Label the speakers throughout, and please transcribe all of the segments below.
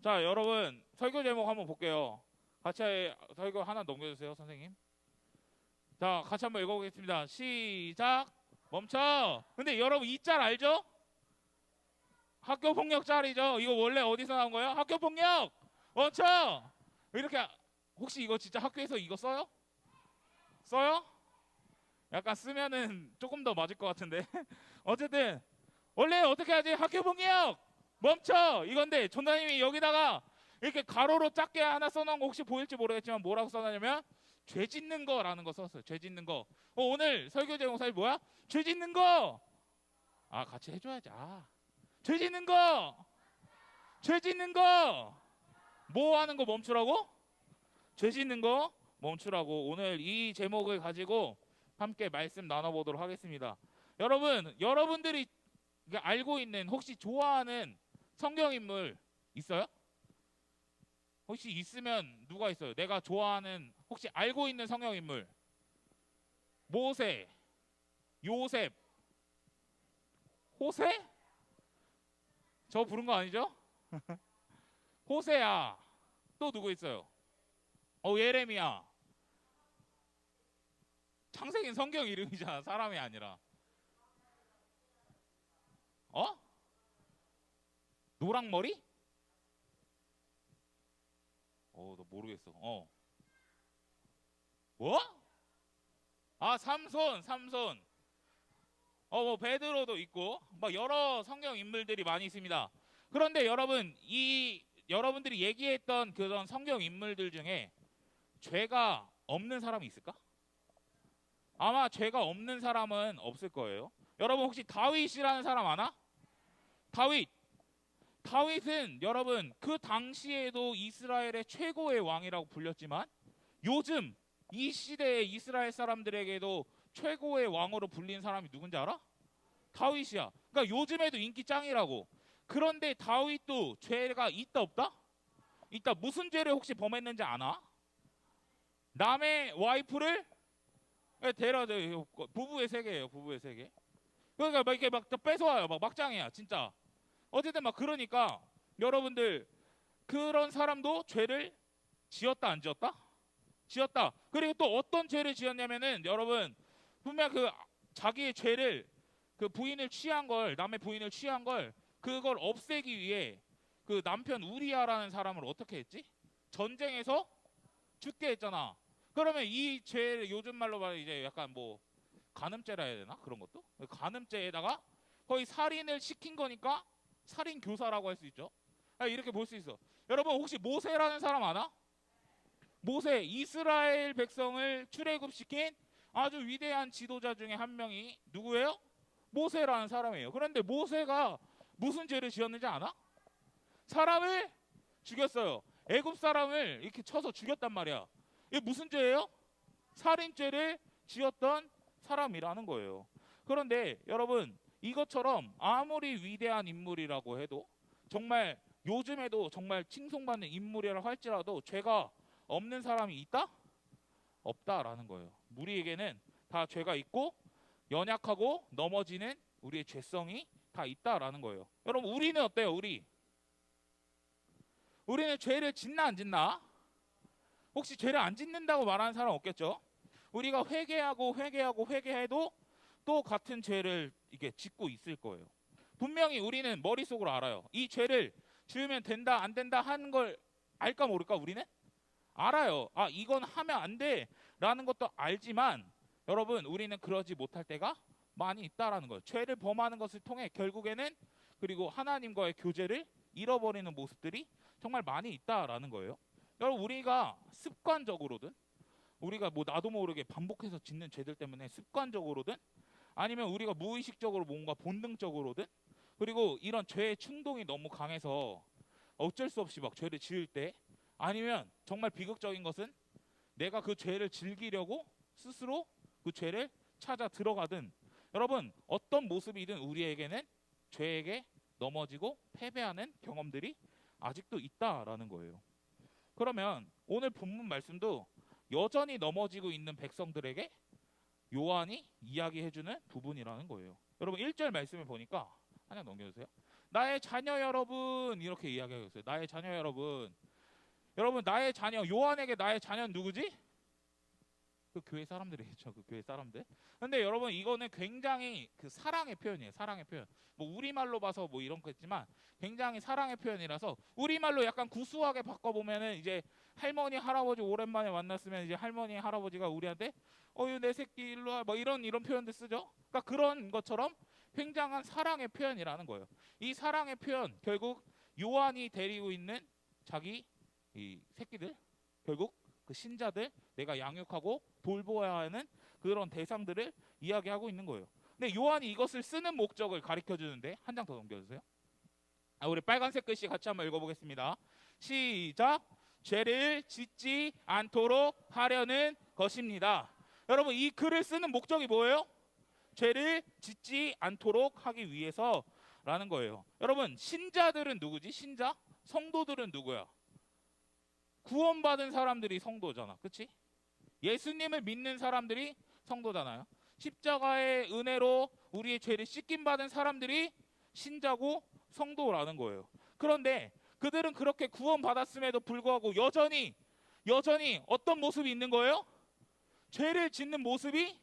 Speaker 1: 자, 여러분 설교 제목 한번 볼게요. 같이 설교 하나 넘겨주세요, 선생님. 자, 같이 한번 읽어보겠습니다. 시작. 멈춰. 근데 여러분 이 짤 알죠? 학교 폭력 짤이죠. 이거 원래 어디서 나온 거예요? 학교 폭력. 멈춰. 이렇게 혹시 이거 진짜 학교에서 이거 써요? 써요? 약간 쓰면은 조금 더 맞을 것 같은데. 어쨌든 원래 어떻게 하지? 학교 폭력. 멈춰. 이건데 전도사님이 여기다가 이렇게 가로로 작게 하나 써놓은 거 혹시 보일지 모르겠지만 뭐라고 써놨냐면 죄 짓는 거라는 거 썼어요. 죄 짓는 거. 오늘 설교 제목 사실 뭐야? 죄 짓는 거. 아, 같이 해줘야지. 죄 짓는 거. 죄 짓는 거. 뭐 하는 거 멈추라고? 죄 짓는 거 멈추라고. 오늘 이 제목을 가지고 함께 말씀 나눠보도록 하겠습니다. 여러분들이 알고 있는 혹시 좋아하는 성경 인물 있어요? 혹시 있으면 누가 있어요? 내가 좋아하는 혹시 알고 있는 성경 인물. 모세, 요셉, 호세? 저 부른 거 아니죠? 호세야. 또 누구 있어요? 예레미야. 창세기는 성경 이름이잖아. 사람이 아니라. 어? 노랑머리? 너 모르겠어. 뭐? 삼손. 뭐 베드로도 있고 막 여러 성경 인물들이 많이 있습니다. 그런데 여러분, 여러분들이 얘기했던 그런 성경 인물들 중에 죄가 없는 사람이 있을까? 아마 죄가 없는 사람은 없을 거예요. 여러분 혹시 다윗이라는 사람 아나? 다윗은 여러분 그 당시에도 이스라엘의 최고의 왕이라고 불렸지만 요즘 이 시대의 이스라엘 사람들에게도 최고의 왕으로 불린 사람이 누군지 알아? 다윗이야. 그러니까 요즘에도 인기 짱이라고. 그런데 다윗도 죄가 있다 없다? 있다. 무슨 죄를 혹시 범했는지 아나? 남의 와이프를 데려다. 부부의 세계예요. 부부의 세계. 그러니까 막 이렇게 막 뺏어와요. 막 막장이야 진짜. 어쨌든 막 그러니까 여러분들, 그런 사람도 죄를 지었다 안 지었다? 지었다. 그리고 또 어떤 죄를 지었냐면은 여러분, 분명 그 자기의 죄를, 그 부인을 취한 걸, 남의 부인을 취한 걸, 그걸 없애기 위해 그 남편 우리아라는 사람을 어떻게 했지? 전쟁에서 죽게 했잖아. 그러면 이 죄를 요즘 말로 말해 이제 약간 뭐 간음죄라 해야 되나? 그런 것도? 간음죄에다가 거의 살인을 시킨 거니까 살인 교사라고 할 수 있죠. 이렇게 볼 수 있어. 여러분 혹시 모세라는 사람 아나? 모세, 이스라엘 백성을 출애굽시킨 아주 위대한 지도자 중에 한 명이 누구예요? 모세라는 사람이에요. 그런데 모세가 무슨 죄를 지었는지 아나? 사람을 죽였어요. 애굽 사람을 이렇게 쳐서 죽였단 말이야. 이게 무슨 죄예요? 살인죄를 지었던 사람이라는 거예요. 그런데 여러분, 이것처럼 아무리 위대한 인물이라고 해도, 정말 요즘에도 정말 칭송받는 인물이라고 할지라도 죄가 없는 사람이 있다? 없다라는 거예요. 우리에게는 다 죄가 있고 연약하고 넘어지는 우리의 죄성이 다 있다라는 거예요. 여러분, 우리는 어때요? 우리는 죄를 짓나 안 짓나? 혹시 죄를 안 짓는다고 말하는 사람 없겠죠? 우리가 회개해도 또 같은 죄를 이게 짓고 있을 거예요. 분명히 우리는 머릿속으로 알아요. 이 죄를 지으면 된다 안 된다 하는 걸 알까 모를까? 우리는 알아요. 이건 하면 안 돼라는 것도 알지만 여러분, 우리는 그러지 못할 때가 많이 있다라는 거예요. 죄를 범하는 것을 통해 결국에는, 그리고 하나님과의 교제를 잃어버리는 모습들이 정말 많이 있다라는 거예요. 여러분, 우리가 습관적으로든, 우리가 뭐 나도 모르게 반복해서 짓는 죄들 때문에 습관적으로든, 아니면 우리가 무의식적으로 뭔가 본능적으로든, 그리고 이런 죄의 충동이 너무 강해서 어쩔 수 없이 막 죄를 지을 때, 아니면 정말 비극적인 것은 내가 그 죄를 즐기려고 스스로 그 죄를 찾아 들어가든, 여러분 어떤 모습이든 우리에게는 죄에게 넘어지고 패배하는 경험들이 아직도 있다라는 거예요. 그러면 오늘 본문 말씀도 여전히 넘어지고 있는 백성들에게 요한이 이야기해주는 부분이라는 거예요. 여러분 1절 말씀을 보니까 한장 넘겨주세요. 나의 자녀 여러분 이렇게 이야기하고 있어요. 나의 자녀 여러분. 여러분 나의 자녀 요한에게 나의 자녀는 누구지? 그 교회 사람들이겠죠. 그 교회 사람들. 근데 여러분 이거는 굉장히 그 사랑의 표현이에요. 사랑의 표현. 뭐 우리말로 봐서 뭐 이런 거겠지만 굉장히 사랑의 표현이라서 우리말로 약간 구수하게 바꿔보면은 이제 할머니 할아버지 오랜만에 만났으면 이제 할머니 할아버지가 우리한테 어유 내 새끼 일로 와 뭐 이런 표현들 쓰죠. 그러니까 그런 것처럼 굉장한 사랑의 표현이라는 거예요. 이 사랑의 표현 결국 요한이 데리고 있는 자기 이 새끼들 결국 그 신자들 내가 양육하고 돌보아야 하는 그런 대상들을 이야기하고 있는 거예요. 근데 요한이 이것을 쓰는 목적을 가르쳐 주는데 한 장 더 넘겨주세요. 우리 빨간색 글씨 같이 한번 읽어보겠습니다. 시작. 죄를 짓지 않도록 하려는 것입니다. 여러분 이 글을 쓰는 목적이 뭐예요? 죄를 짓지 않도록 하기 위해서라는 거예요. 여러분 신자들은 누구지? 신자? 성도들은 누구야? 구원받은 사람들이 성도잖아. 그치? 예수님을 믿는 사람들이 성도잖아요. 십자가의 은혜로 우리의 죄를 씻김 받은 사람들이 신자고 성도라는 거예요. 그런데 그들은 그렇게 구원받았음에도 불구하고 여전히 어떤 모습이 있는 거예요? 죄를 짓는 모습이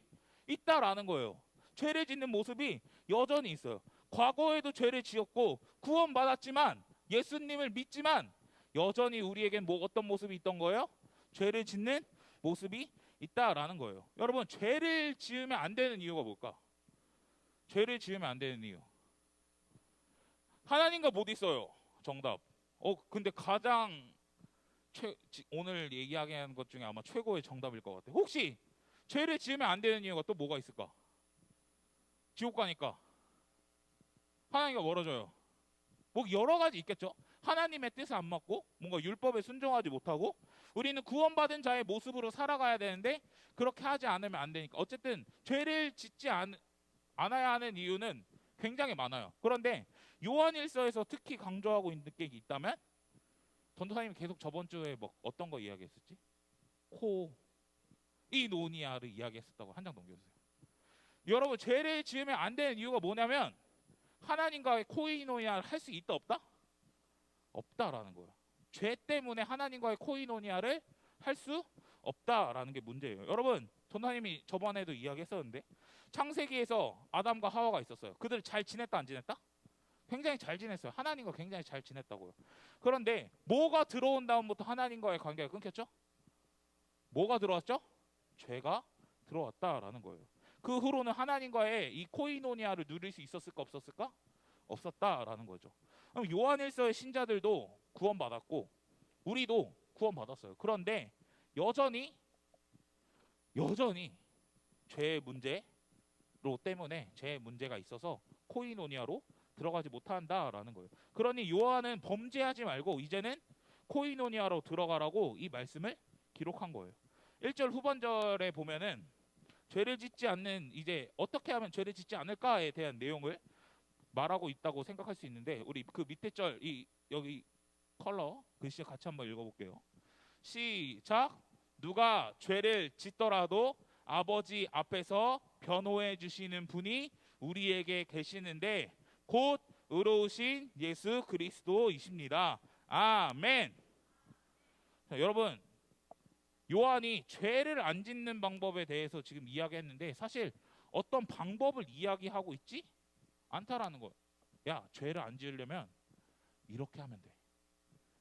Speaker 1: 있다라는 거예요. 죄를 짓는 모습이 여전히 있어요. 과거에도 죄를 지었고 구원받았지만 예수님을 믿지만 여전히 우리에겐 뭐 어떤 모습이 있던 거예요? 죄를 짓는 모습이 있다라는 거예요. 여러분 죄를 지으면 안 되는 이유가 뭘까? 죄를 지으면 안 되는 이유. 하나님과 못 있어요. 정답. 근데 가장 오늘 얘기하는 것 중에 아마 최고의 정답일 것 같아요. 혹시 죄를 지으면 안 되는 이유가 또 뭐가 있을까? 지옥 가니까. 하나님과 멀어져요. 뭐 여러 가지 있겠죠. 하나님의 뜻에 안 맞고 뭔가 율법에 순종하지 못하고 우리는 구원받은 자의 모습으로 살아가야 되는데 그렇게 하지 않으면 안 되니까 어쨌든 죄를 짓지 않아야 하는 이유는 굉장히 많아요. 그런데 요한일서에서 특히 강조하고 있는 게 있다면 전도사님이 계속 저번 주에 뭐 어떤 거 이야기했었지? 코이노니아를 이야기했었다고 한 장 넘겨주세요. 여러분 죄를 지으면 안 되는 이유가 뭐냐면 하나님과의 코이노니아를 할 수 있다 없다? 없다라는 거예요. 죄 때문에 하나님과의 코이노니아를 할 수 없다라는 게 문제예요. 여러분 전도사님이 저번에도 이야기했었는데 창세기에서 아담과 하와가 있었어요. 그들 잘 지냈다 안 지냈다? 굉장히 잘 지냈어요. 하나님과 굉장히 잘 지냈다고요. 그런데 뭐가 들어온 다음부터 하나님과의 관계가 끊겼죠? 뭐가 들어왔죠? 죄가 들어왔다라는 거예요. 그 후로는 하나님과의 이 코이노니아를 누릴 수 있었을까 없었을까? 없었다라는 거죠. 그럼 요한일서의 신자들도 구원받았고 우리도 구원받았어요. 그런데 여전히 죄의 문제로 때문에 죄의 문제가 있어서 코이노니아로 들어가지 못한다라는 거예요. 그러니 요한은 범죄하지 말고 이제는 코이노니아로 들어가라고 이 말씀을 기록한 거예요. 1절 후반절에 보면은 죄를 짓지 않는 이제 어떻게 하면 죄를 짓지 않을까에 대한 내용을 말하고 있다고 생각할 수 있는데 우리 그 밑에 절 여기 컬러 글씨 같이 한번 읽어볼게요. 시작. 누가 죄를 짓더라도 아버지 앞에서 변호해 주시는 분이 우리에게 계시는데 곧 의로우신 예수 그리스도이십니다. 아멘. 자, 여러분 요한이 죄를 안 짓는 방법에 대해서 지금 이야기했는데 사실 어떤 방법을 이야기하고 있지 않다라는 거예요. 야 죄를 안 지으려면 이렇게 하면 돼.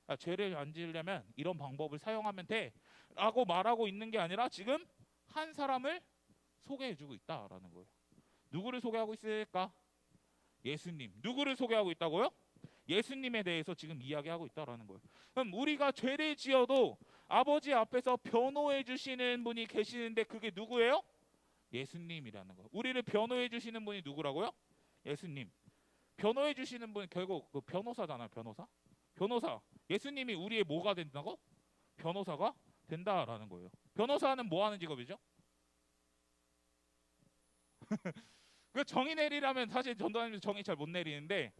Speaker 1: 야, 죄를 안 지으려면 이런 방법을 사용하면 돼 라고 말하고 있는 게 아니라 지금 한 사람을 소개해주고 있다라는 거예요. 누구를 소개하고 있을까? 예수님. 누구를 소개하고 있다고요? 예수님에 대해서 지금 이야기하고 있다라는 거예요. 그럼 우리가 죄를 지어도 아버지 앞에서 변호해 주시는 분이 계시는데 그게 누구예요? 예수님이라는 거예요. 우리를 변호해 주시는 분이 누구라고요? 예수님. 변호해 주시는 분 결국 그 변호사잖아요. 변호사. 예수님이 우리의 뭐가 된다고? 변호사가 된다라는 거예요. 변호사는 뭐 하는 직업이죠? 그 정의 내리라면 사실 전도사님도 정의 잘 못 내리는데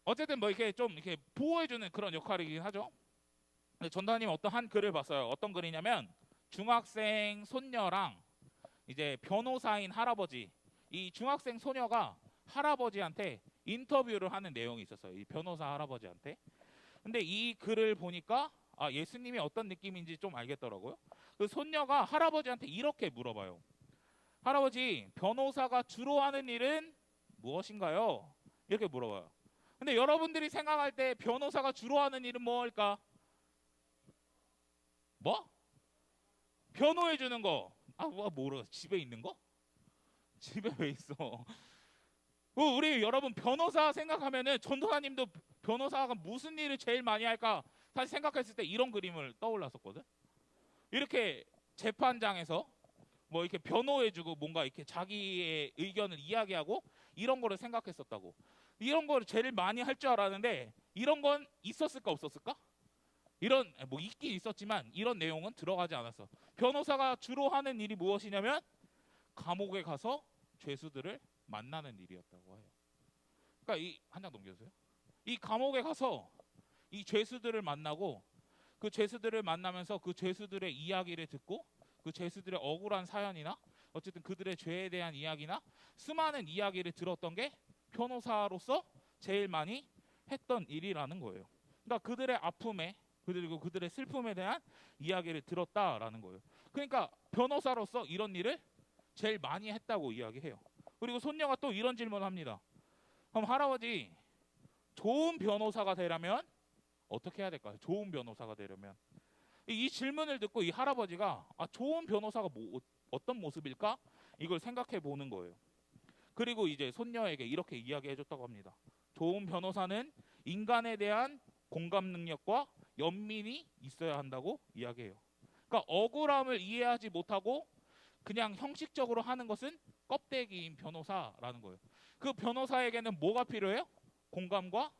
Speaker 1: 어쨌든 뭐 이렇게 좀 이렇게 보호해주는 그런 역할이긴 하죠. 전도사님 어떤 한 글을 봤어요. 어떤 글이냐면 중학생 손녀랑 이제 변호사인 할아버지, 이 중학생 소녀가 할아버지한테 인터뷰를 하는 내용이 있었어요. 이 변호사 할아버지한테. 근데 이 글을 보니까 예수님이 어떤 느낌인지 좀 알겠더라고요. 그 손녀가 할아버지한테 이렇게 물어봐요. 할아버지, 변호사가 주로 하는 일은 무엇인가요? 이렇게 물어봐요. 근데 여러분들이 생각할 때 변호사가 주로 하는 일은 뭐일까? 뭐? 변호해 주는 거. 뭐라 집에 있는 거? 집에 왜 있어? 우리 여러분 변호사 생각하면은 전도사님도 변호사가 무슨 일을 제일 많이 할까? 사실 생각했을 때 이런 그림을 떠올랐었거든. 이렇게 재판장에서 뭐 이렇게 변호해주고 뭔가 이렇게 자기의 의견을 이야기하고 이런 거를 생각했었다고. 이런 거를 제일 많이 할 줄 알았는데 이런 건 있었을까 없었을까? 이런 뭐 있긴 있었지만 이런 내용은 들어가지 않았어. 변호사가 주로 하는 일이 무엇이냐면 감옥에 가서 죄수들을 만나는 일이었다고 해요. 그러니까 이 한 장 넘겨주세요. 이 감옥에 가서 이 죄수들을 만나고 그 죄수들을 만나면서 그 죄수들의 이야기를 듣고 그 죄수들의 억울한 사연이나 어쨌든 그들의 죄에 대한 이야기나 수많은 이야기를 들었던 게 변호사로서 제일 많이 했던 일이라는 거예요. 그러니까 그들의 아픔에 그리고 그들의 슬픔에 대한 이야기를 들었다라는 거예요. 그러니까 변호사로서 이런 일을 제일 많이 했다고 이야기해요. 그리고 손녀가 또 이런 질문을 합니다. 그럼 할아버지, 좋은 변호사가 되려면 어떻게 해야 될까요? 좋은 변호사가 되려면. 이 질문을 듣고 이 할아버지가 좋은 변호사가 어떤 모습일까? 이걸 생각해 보는 거예요. 그리고 이제 손녀에게 이렇게 이야기해 줬다고 합니다. 좋은 변호사는 인간에 대한 공감 능력과 연민이 있어야 한다고 이야기해요. 그러니까 억울함을 이해하지 못하고 그냥 형식적으로 하는 것은 껍데기인 변호사라는 거예요. 그 변호사에게는 뭐가 필요해요? 공감과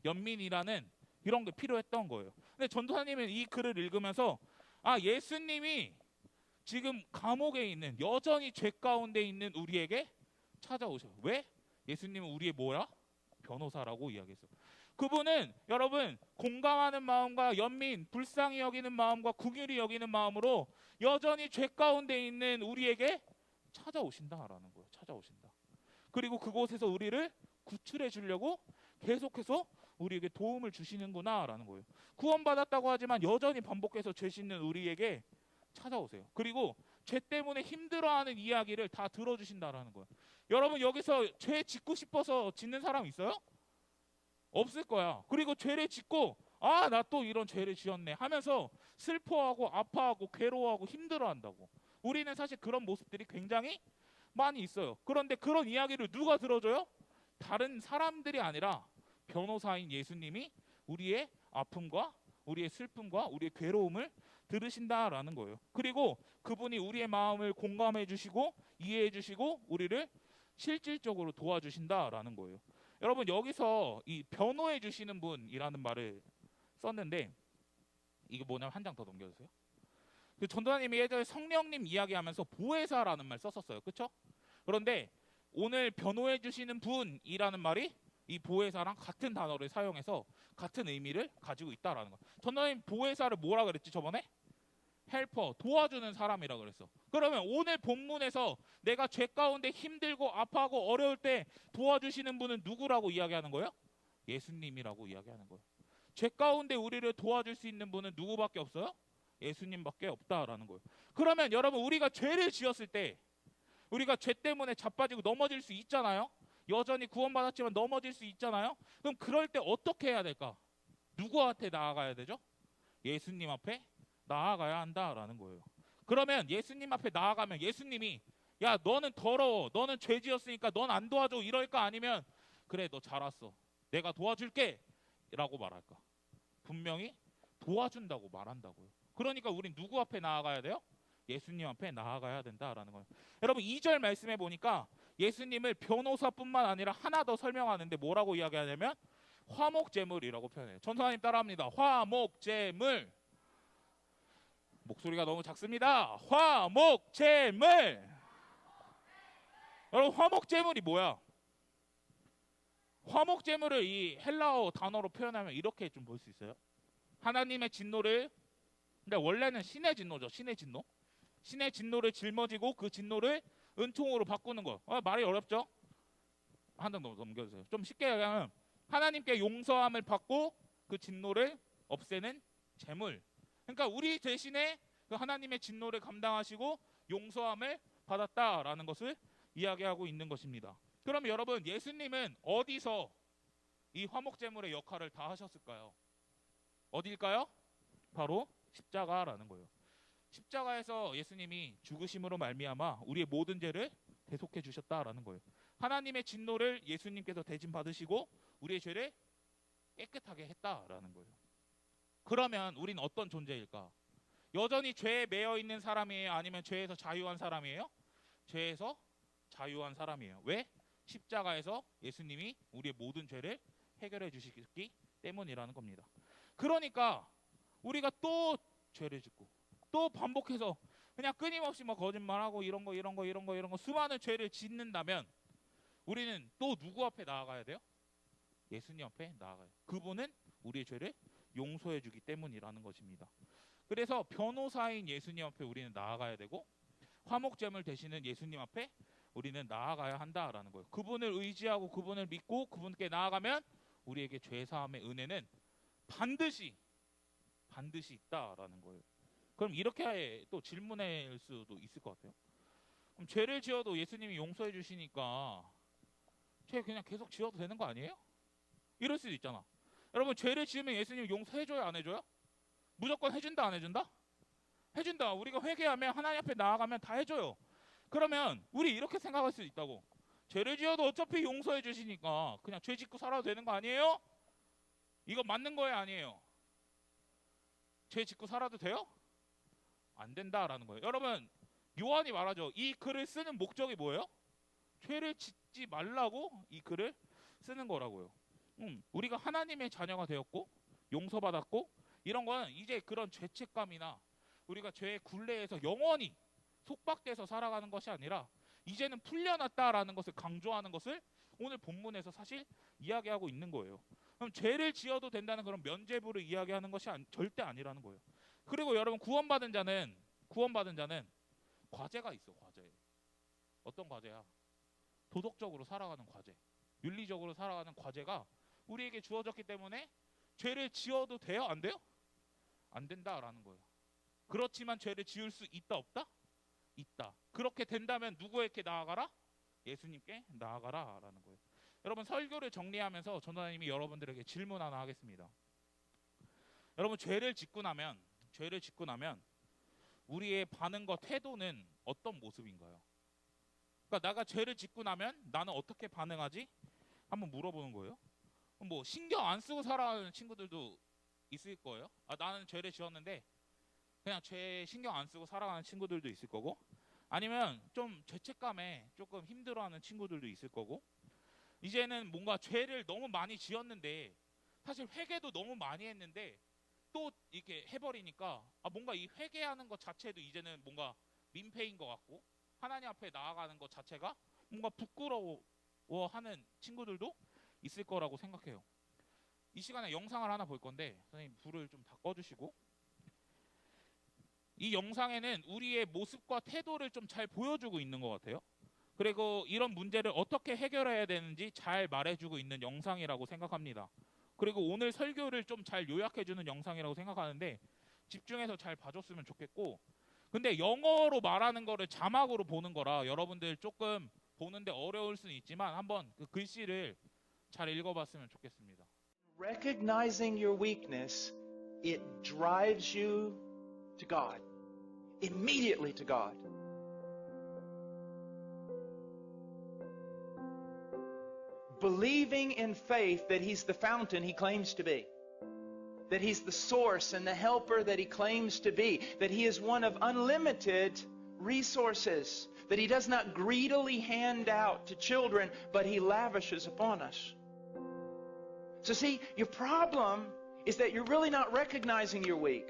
Speaker 1: 연민이라는 이런 게 필요했던 거예요. 근데 전도사님은 이 글을 읽으면서 예수님이 지금 감옥에 있는 여전히 죄 가운데 있는 우리에게 찾아오셔요. 왜? 예수님은 우리의 뭐야? 변호사라고 이야기했어요. 그분은 여러분 공감하는 마음과 연민, 불쌍히 여기는 마음과 긍휼히 여기는 마음으로 여전히 죄 가운데 있는 우리에게 찾아오신다라는 거예요. 찾아오신다. 그리고 그곳에서 우리를 구출해 주려고 계속해서 우리에게 도움을 주시는구나라는 거예요. 구원받았다고 하지만 여전히 반복해서 죄 짓는 우리에게 찾아오세요. 그리고 죄 때문에 힘들어하는 이야기를 다 들어주신다라는 거예요. 여러분 여기서 죄 짓고 싶어서 짓는 사람 있어요? 없을 거야. 그리고 죄를 짓고 나 또 이런 죄를 지었네 하면서 슬퍼하고 아파하고 괴로워하고 힘들어한다고. 우리는 사실 그런 모습들이 굉장히 많이 있어요. 그런데 그런 이야기를 누가 들어줘요? 다른 사람들이 아니라 변호사인 예수님이 우리의 아픔과 우리의 슬픔과 우리의 괴로움을 들으신다라는 거예요. 그리고 그분이 우리의 마음을 공감해 주시고 이해해 주시고 우리를 실질적으로 도와주신다라는 거예요. 여러분 여기서 이 변호해 주시는 분이라는 말을 썼는데 이게 뭐냐면 한 장 더 넘겨주세요. 그 전도사님이 예전에 성령님 이야기하면서 보혜사라는 말 썼었어요. 그렇죠? 그런데 오늘 변호해 주시는 분이라는 말이 이 보혜사랑 같은 단어를 사용해서 같은 의미를 가지고 있다라는 거예요. 전도사님 보혜사를 뭐라 그랬지 저번에? 헬퍼, 도와주는 사람이라 그랬어. 그러면 오늘 본문에서 내가 죄 가운데 힘들고 아파하고 어려울 때 도와주시는 분은 누구라고 이야기하는 거예요? 예수님이라고 이야기하는 거예요. 죄 가운데 우리를 도와줄 수 있는 분은 누구밖에 없어요? 예수님밖에 없다라는 거예요. 그러면 여러분 우리가 죄를 지었을 때 우리가 죄 때문에 자빠지고 넘어질 수 있잖아요. 여전히 구원받았지만 넘어질 수 있잖아요. 그럼 그럴 때 어떻게 해야 될까? 누구한테 나아가야 되죠? 예수님 앞에 나아가야 한다라는 거예요. 그러면 예수님 앞에 나아가면 예수님이 야 너는 더러워, 너는 죄 지었으니까 넌 안 도와줘 이럴까? 아니면 그래 너 잘 왔어, 내가 도와줄게 라고 말할까? 분명히 도와준다고 말한다고요. 그러니까 우린 누구 앞에 나아가야 돼요? 예수님 앞에 나아가야 된다라는 거예요. 여러분 2절 말씀해 보니까 예수님을 변호사뿐만 아니라 하나 더 설명하는데 뭐라고 이야기하냐면 화목제물이라고 표현해요. 전도사님 따라합니다. 화목제물. 목소리가 너무 작습니다. 화목제물. 여러분 화목제물이 뭐야? 화목제물을 이 헬라어 단어로 표현하면 이렇게 좀 볼 수 있어요. 하나님의 진노를, 근데 원래는 신의 진노죠. 신의 진노. 신의 진노를 짊어지고 그 진노를 은총으로 바꾸는 거. 말이 어렵죠? 한 장 넘겨주세요. 좀 쉽게 얘기하면 하나님께 용서함을 받고 그 진노를 없애는 제물. 그러니까 우리 대신에 그 하나님의 진노를 감당하시고 용서함을 받았다라는 것을 이야기하고 있는 것입니다. 그럼 여러분, 예수님은 어디서 이 화목제물의 역할을 다 하셨을까요? 어딜까요? 바로 십자가라는 거예요. 십자가에서 예수님이 죽으심으로 말미암아 우리의 모든 죄를 대속해 주셨다라는 거예요. 하나님의 진노를 예수님께서 대신 받으시고 우리의 죄를 깨끗하게 했다라는 거예요. 그러면 우린 어떤 존재일까? 여전히 죄에 매여 있는 사람이에요? 아니면 죄에서 자유한 사람이에요? 죄에서 자유한 사람이에요. 왜? 십자가에서 예수님이 우리의 모든 죄를 해결해 주시기 때문이라는 겁니다. 그러니까 우리가 또 죄를 짓고 또 반복해서 그냥 끊임없이 뭐 거짓말하고 이런 거 수많은 죄를 짓는다면 우리는 또 누구 앞에 나아가야 돼요? 예수님 앞에 나아가요. 그분은 우리의 죄를 용서해 주기 때문이라는 것입니다. 그래서 변호사인 예수님 앞에 우리는 나아가야 되고 화목제물 되시는 예수님 앞에 우리는 나아가야 한다라는 거예요. 그분을 의지하고 그분을 믿고 그분께 나아가면 우리에게 죄사함의 은혜는 반드시 있다라는 거예요. 그럼 이렇게 또 질문할 수도 있을 것 같아요. 그럼 죄를 지어도 예수님이 용서해 주시니까 죄 그냥 계속 지어도 되는 거 아니에요? 이럴 수도 있잖아. 여러분, 죄를 지으면 예수님이 용서해줘요, 안 해줘요? 무조건 해준다, 안 해준다? 해준다. 우리가 회개하면 하나님 앞에 나아가면 다 해줘요. 그러면 우리 이렇게 생각할 수 있다고. 죄를 지어도 어차피 용서해 주시니까 그냥 죄 짓고 살아도 되는 거 아니에요? 이거 맞는 거예요, 아니에요? 죄 짓고 살아도 돼요? 안 된다라는 거예요. 여러분, 요한이 말하죠. 이 글을 쓰는 목적이 뭐예요? 죄를 짓지 말라고 이 글을 쓰는 거라고요. 우리가 하나님의 자녀가 되었고 용서받았고 이런 거는 이제 그런 죄책감이나 우리가 죄의 굴레에서 영원히 속박돼서 살아가는 것이 아니라 이제는 풀려났다라는 것을 강조하는 것을 오늘 본문에서 사실 이야기하고 있는 거예요. 그럼 죄를 지어도 된다는 그런 면죄부를 이야기하는 것이 절대 아니라는 거예요. 그리고 여러분, 구원받은 자는 과제가 있어. 과제. 어떤 과제야? 도덕적으로 살아가는 과제, 윤리적으로 살아가는 과제가 우리에게 주어졌기 때문에 죄를 지어도 돼요? 안 돼요? 안 된다라는 거예요. 그렇지만 죄를 지을 수 있다 없다? 있다. 그렇게 된다면 누구에게 나아가라? 예수님께 나아가라라는 거예요. 여러분, 설교를 정리하면서 전도사님이 여러분들에게 질문 하나 하겠습니다. 여러분, 죄를 짓고 나면 우리의 반응과 태도는 어떤 모습인가요? 그러니까 내가 죄를 짓고 나면 나는 어떻게 반응하지? 한번 물어보는 거예요. 뭐 신경 안 쓰고 살아가는 친구들도 있을 거예요. 나는 죄를 지었는데 그냥 죄 신경 안 쓰고 살아가는 친구들도 있을 거고, 아니면 좀 죄책감에 조금 힘들어하는 친구들도 있을 거고, 이제는 뭔가 죄를 너무 많이 지었는데 사실 회개도 너무 많이 했는데 또 이렇게 해버리니까 뭔가 이 회개하는 것 자체도 이제는 뭔가 민폐인 것 같고 하나님 앞에 나아가는 것 자체가 뭔가 부끄러워하는 친구들도 있을 거라고 생각해요. 이 시간에 영상을 하나 볼 건데 선생님 불을 좀 다 꺼주시고, 이 영상에는 우리의 모습과 태도를 좀 잘 보여주고 있는 것 같아요. 그리고 이런 문제를 어떻게 해결해야 되는지 잘 말해주고 있는 영상이라고 생각합니다. 그리고 오늘 설교를 좀 잘 요약해주는 영상이라고 생각하는데 집중해서 잘 봐줬으면 좋겠고, 근데 영어로 말하는 거를 자막으로 보는 거라 여러분들 조금 보는데 어려울 수는 있지만 한번 그 글씨를 잘 읽어봤으면 좋겠습니다.
Speaker 2: Recognizing your weakness, it drives you to God, immediately to God. Believing in faith that He's the fountain He claims to be, that He's the source and the helper that He claims to be, that He is one of unlimited resources, that He does not greedily hand out to children, but He lavishes upon us. So see, your problem is that you're really not recognizing you're weak.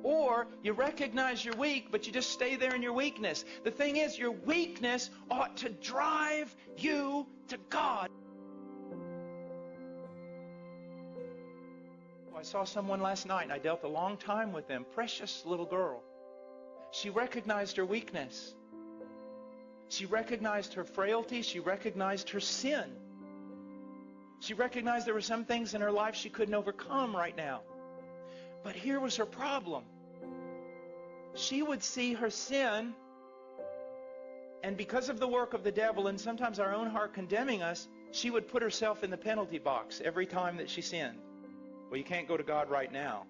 Speaker 2: Or you recognize you're weak, but you just stay there in your weakness. The thing is, your weakness ought to drive you to God. I saw someone last night, and I dealt a long time with them. Precious little girl. She recognized her weakness. She recognized her frailty. She recognized her sin. She recognized there were some things in her life she couldn't overcome right now. But here was her problem. She would see her sin, and because of the work of the devil and sometimes our own heart condemning us, she would put herself in the penalty box every time that she sinned. Well, you can't go to God right now.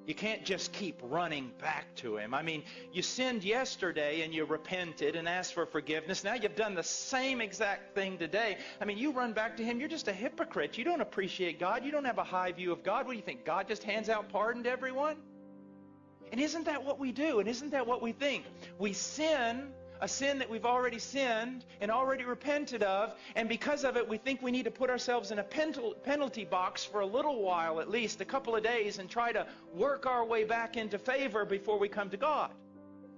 Speaker 2: You can't just keep running back to Him. I mean, you sinned yesterday and you repented and asked for forgiveness. Now you've done the same exact thing today. I mean, you run back to Him, you're just a hypocrite. You don't appreciate God. You don't have a high view of God. What do you think? God just hands out pardon to everyone? And isn't that what we do? And isn't that what we think? We sin, a sin that we've already sinned and already repented of, and because of it we think we need to put ourselves in a penalty box for a little while, at least a couple of days, and try to work our way back into favor before we come to God.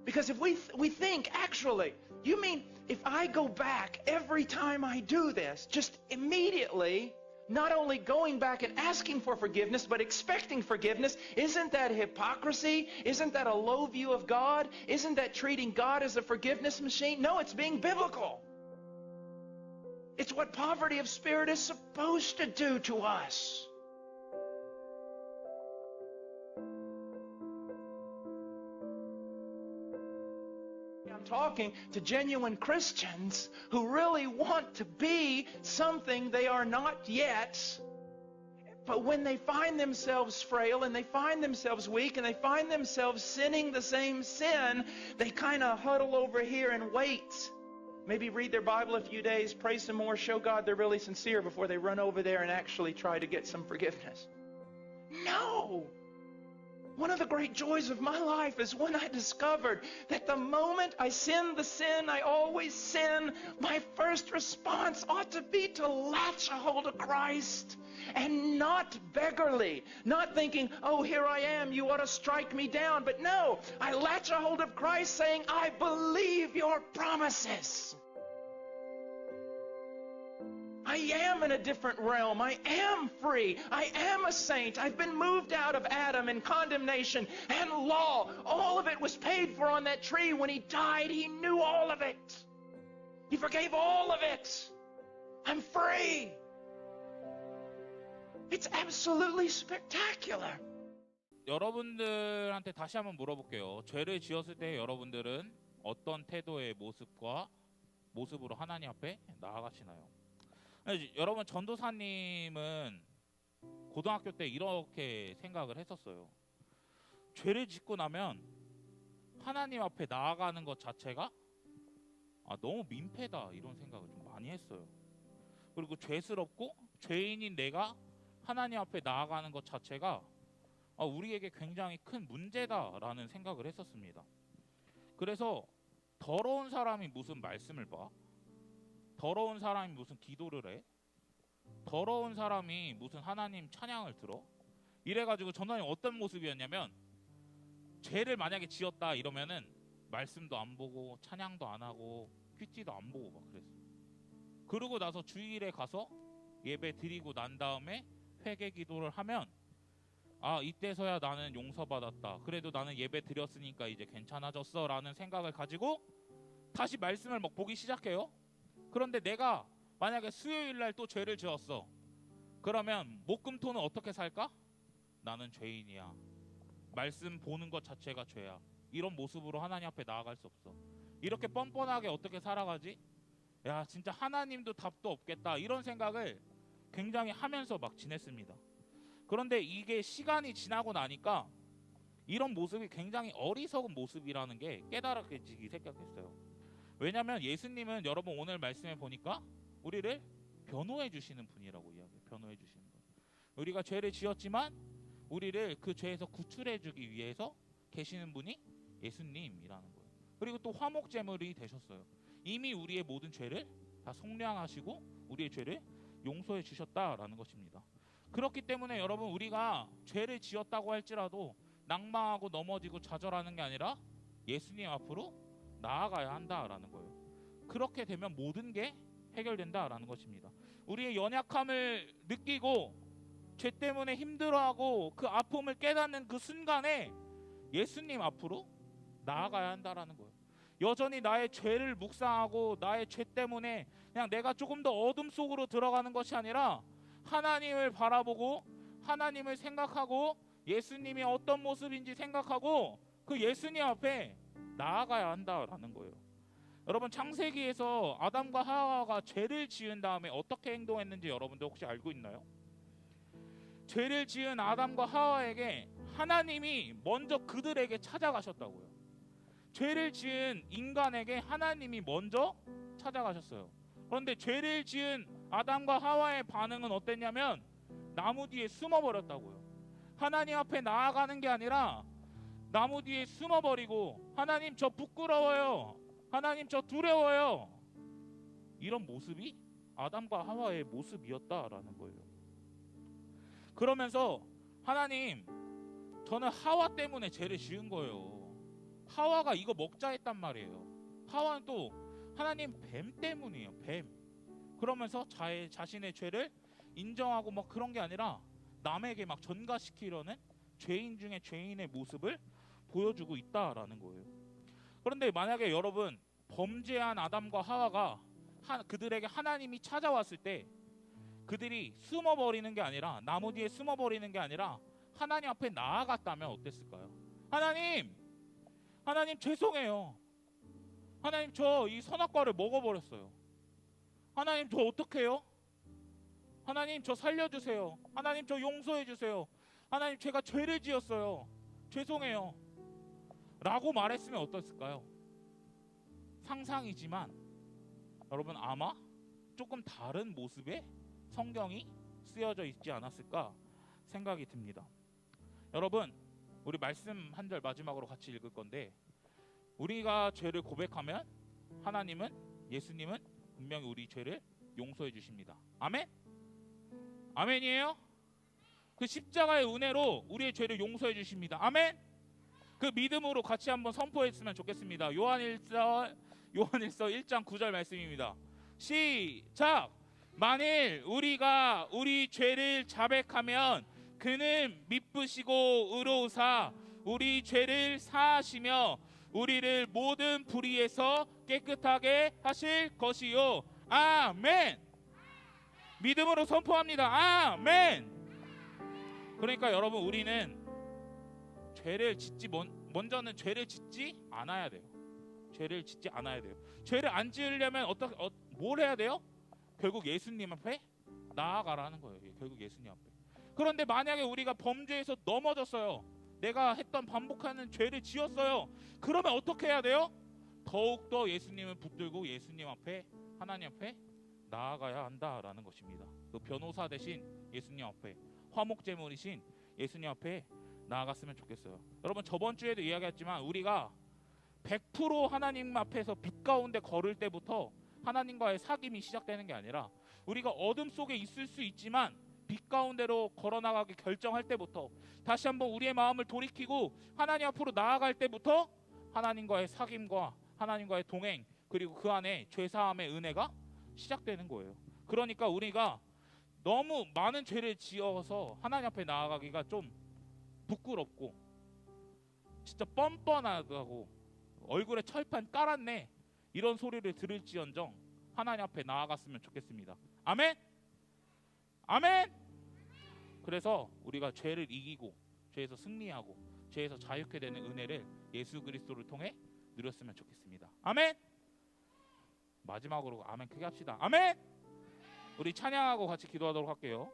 Speaker 2: Because if we think, actually, you mean if I go back every time I do this, just immediately, not only going back and asking for forgiveness, but expecting forgiveness, isn't that hypocrisy? Isn't that a low view of God? Isn't that treating God as a forgiveness machine? No, it's being biblical. It's what poverty of spirit is supposed to do to us. I'm talking to genuine Christians who really want to be something they are not yet. But when they find themselves frail and they find themselves weak and they find themselves sinning the same sin, they kind of huddle over here and wait. Maybe read their Bible a few days, pray some more, show God they're really sincere before they run over there and actually try to get some forgiveness. No! One of the great joys of my life is when I discovered that the moment I sin the sin I always sin, my first response ought to be to latch a hold of Christ, and not beggarly, not thinking, oh, here I am, you ought to strike me down. But no, I latch a hold of Christ saying, I believe your promises. I am in a different realm. I am free. I am a saint. I've been moved out of Adam and condemnation and law. All of it was paid for on that tree. When He died, He knew all of it. He forgave all of it. I'm free. It's absolutely spectacular.
Speaker 1: 여러분들한테 다시 한번 물어볼게요. 죄를 지었을 때 여러분들은 어떤 태도의 모습으로 하나님 앞에 나아가시나요? 여러분, 전도사님은 고등학교 때 이렇게 생각을 했었어요. 죄를 짓고 나면 하나님 앞에 나아가는 것 자체가 너무 민폐다, 이런 생각을 좀 많이 했어요. 그리고 죄스럽고 죄인인 내가 하나님 앞에 나아가는 것 자체가 우리에게 굉장히 큰 문제다라는 생각을 했었습니다. 그래서 더러운 사람이 무슨 말씀을 봐? 더러운 사람이 무슨 기도를 해? 더러운 사람이 무슨 하나님 찬양을 들어? 이래가지고 저는 어떤 모습이었냐면, 죄를 만약에 지었다 이러면은 말씀도 안 보고 찬양도 안 하고 퀴티도 안 보고 막 그랬어요. 그러고 나서 주일에 가서 예배 드리고 난 다음에 회개 기도를 하면, 이때서야 나는 용서받았다, 그래도 나는 예배 드렸으니까 이제 괜찮아졌어 라는 생각을 가지고 다시 말씀을 막 보기 시작해요. 그런데 내가 만약에 수요일날 또 죄를 지었어. 그러면 목금토는 어떻게 살까? 나는 죄인이야, 말씀 보는 것 자체가 죄야, 이런 모습으로 하나님 앞에 나아갈 수 없어. 이렇게 뻔뻔하게 어떻게 살아가지? 야, 진짜 하나님도 답도 없겠다, 이런 생각을 굉장히 하면서 막 지냈습니다. 그런데 이게 시간이 지나고 나니까 이런 모습이 굉장히 어리석은 모습이라는 게 깨달아지기 시작했어요. 왜냐하면 예수님은 여러분 오늘 말씀에 보니까 우리를 변호해 주시는 분이라고 이야기해요. 변호해 주시는 분. 우리가 죄를 지었지만 우리를 그 죄에서 구출해 주기 위해서 계시는 분이 예수님이라는 거예요. 그리고 또 화목제물이 되셨어요. 이미 우리의 모든 죄를 다 속량하시고 우리의 죄를 용서해 주셨다라는 것입니다. 그렇기 때문에 여러분, 우리가 죄를 지었다고 할지라도 낙망하고 넘어지고 좌절하는 게 아니라 예수님 앞으로 나아가야 한다라는 거예요. 그렇게 되면 모든 게 해결된다라는 것입니다. 우리의 연약함을 느끼고 죄 때문에 힘들어하고 그 아픔을 깨닫는 그 순간에 예수님 앞으로 나아가야 한다라는 거예요. 여전히 나의 죄를 묵상하고 나의 죄 때문에 그냥 내가 조금 더 어둠 속으로 들어가는 것이 아니라 하나님을 바라보고 하나님을 생각하고 예수님이 어떤 모습인지 생각하고 그 예수님 앞에 나아가야 한다라는 거예요. 여러분, 창세기에서 아담과 하와가 죄를 지은 다음에 어떻게 행동했는지 여러분들 혹시 알고 있나요? 죄를 지은 아담과 하와에게 하나님이 먼저 그들에게 찾아가셨다고요. 죄를 지은 인간에게 하나님이 먼저 찾아가셨어요. 그런데 죄를 지은 아담과 하와의 반응은 어땠냐면 나무 뒤에 숨어버렸다고요. 하나님 앞에 나아가는 게 아니라 나무 뒤에 숨어버리고 하나님 저 부끄러워요, 하나님 저 두려워요, 이런 모습이 아담과 하와의 모습이었다라는 거예요. 그러면서 하나님, 저는 하와 때문에 죄를 지은 거예요. 하와가 이거 먹자 했단 말이에요. 하와는 또 하나님 뱀 때문이에요. 뱀. 그러면서 자신의 죄를 인정하고 막 그런 게 아니라 남에게 막 전가시키려는 죄인 중에 죄인의 모습을 보여주고 있다라는 거예요. 그런데 만약에 여러분, 범죄한 아담과 하와가 그들에게 하나님이 찾아왔을 때 그들이 숨어버리는 게 아니라 나무 뒤에 숨어버리는 게 아니라 하나님 앞에 나아갔다면 어땠을까요? 하나님 죄송해요. 하나님 저 이 선악과를 먹어버렸어요. 하나님 저 어떡해요? 하나님 저 살려주세요. 하나님 저 용서해주세요. 하나님 제가 죄를 지었어요. 죄송해요. 라고 말했으면 어땠을까요? 상상이지만 여러분, 아마 조금 다른 모습의 성경이 쓰여져 있지 않았을까 생각이 듭니다. 여러분, 우리 말씀 한 절 마지막으로 같이 읽을 건데, 우리가 죄를 고백하면 하나님은, 예수님은 분명히 우리 죄를 용서해 주십니다. 아멘? 아멘이에요? 그 십자가의 은혜로 우리의 죄를 용서해 주십니다. 아멘? 그 믿음으로 같이 한번 선포했으면 좋겠습니다. 요한일서 1장 9절 말씀입니다. 시작! 만일 우리가 우리 죄를 자백하면 그는 미쁘시고 의로우사 우리 죄를 사하시며 우리를 모든 불의에서 깨끗하게 하실 것이요. 아멘. 믿음으로 선포합니다. 아멘. 그러니까 여러분, 우리는 죄를 짓지 먼저는 죄를 짓지 않아야 돼요. 죄를 짓지 않아야 돼요. 죄를 안 지으려면 뭘 해야 돼요? 결국 예수님 앞에 나아가라는 거예요. 결국 예수님 앞에. 그런데 만약에 우리가 범죄에서 넘어졌어요. 내가 했던 반복하는 죄를 지었어요. 그러면 어떻게 해야 돼요? 더욱더 예수님을 붙들고 예수님 앞에, 하나님 앞에 나아가야 한다라는 것입니다. 그 변호사 대신 예수님 앞에, 화목제물이신 예수님 앞에 나아갔으면 좋겠어요. 여러분, 저번 주에도 이야기했지만 우리가 100% 하나님 앞에서 빛 가운데 걸을 때부터 하나님과의 사귐이 시작되는 게 아니라 우리가 어둠 속에 있을 수 있지만 빛 가운데로 걸어나가기 결정할 때부터, 다시 한번 우리의 마음을 돌이키고 하나님 앞으로 나아갈 때부터 하나님과의 사귐과 하나님과의 동행, 그리고 그 안에 죄사함의 은혜가 시작되는 거예요. 그러니까 우리가 너무 많은 죄를 지어서 하나님 앞에 나아가기가 좀 부끄럽고 진짜 뻔뻔하다고 얼굴에 철판 깔았네 이런 소리를 들을지언정 하나님 앞에 나아갔으면 좋겠습니다. 아멘? 아멘? 그래서 우리가 죄를 이기고 죄에서 승리하고 죄에서 자유케 되는 은혜를 예수 그리스도를 통해 누렸으면 좋겠습니다. 아멘? 마지막으로 아멘 크게 합시다. 아멘? 우리 찬양하고 같이 기도하도록 할게요.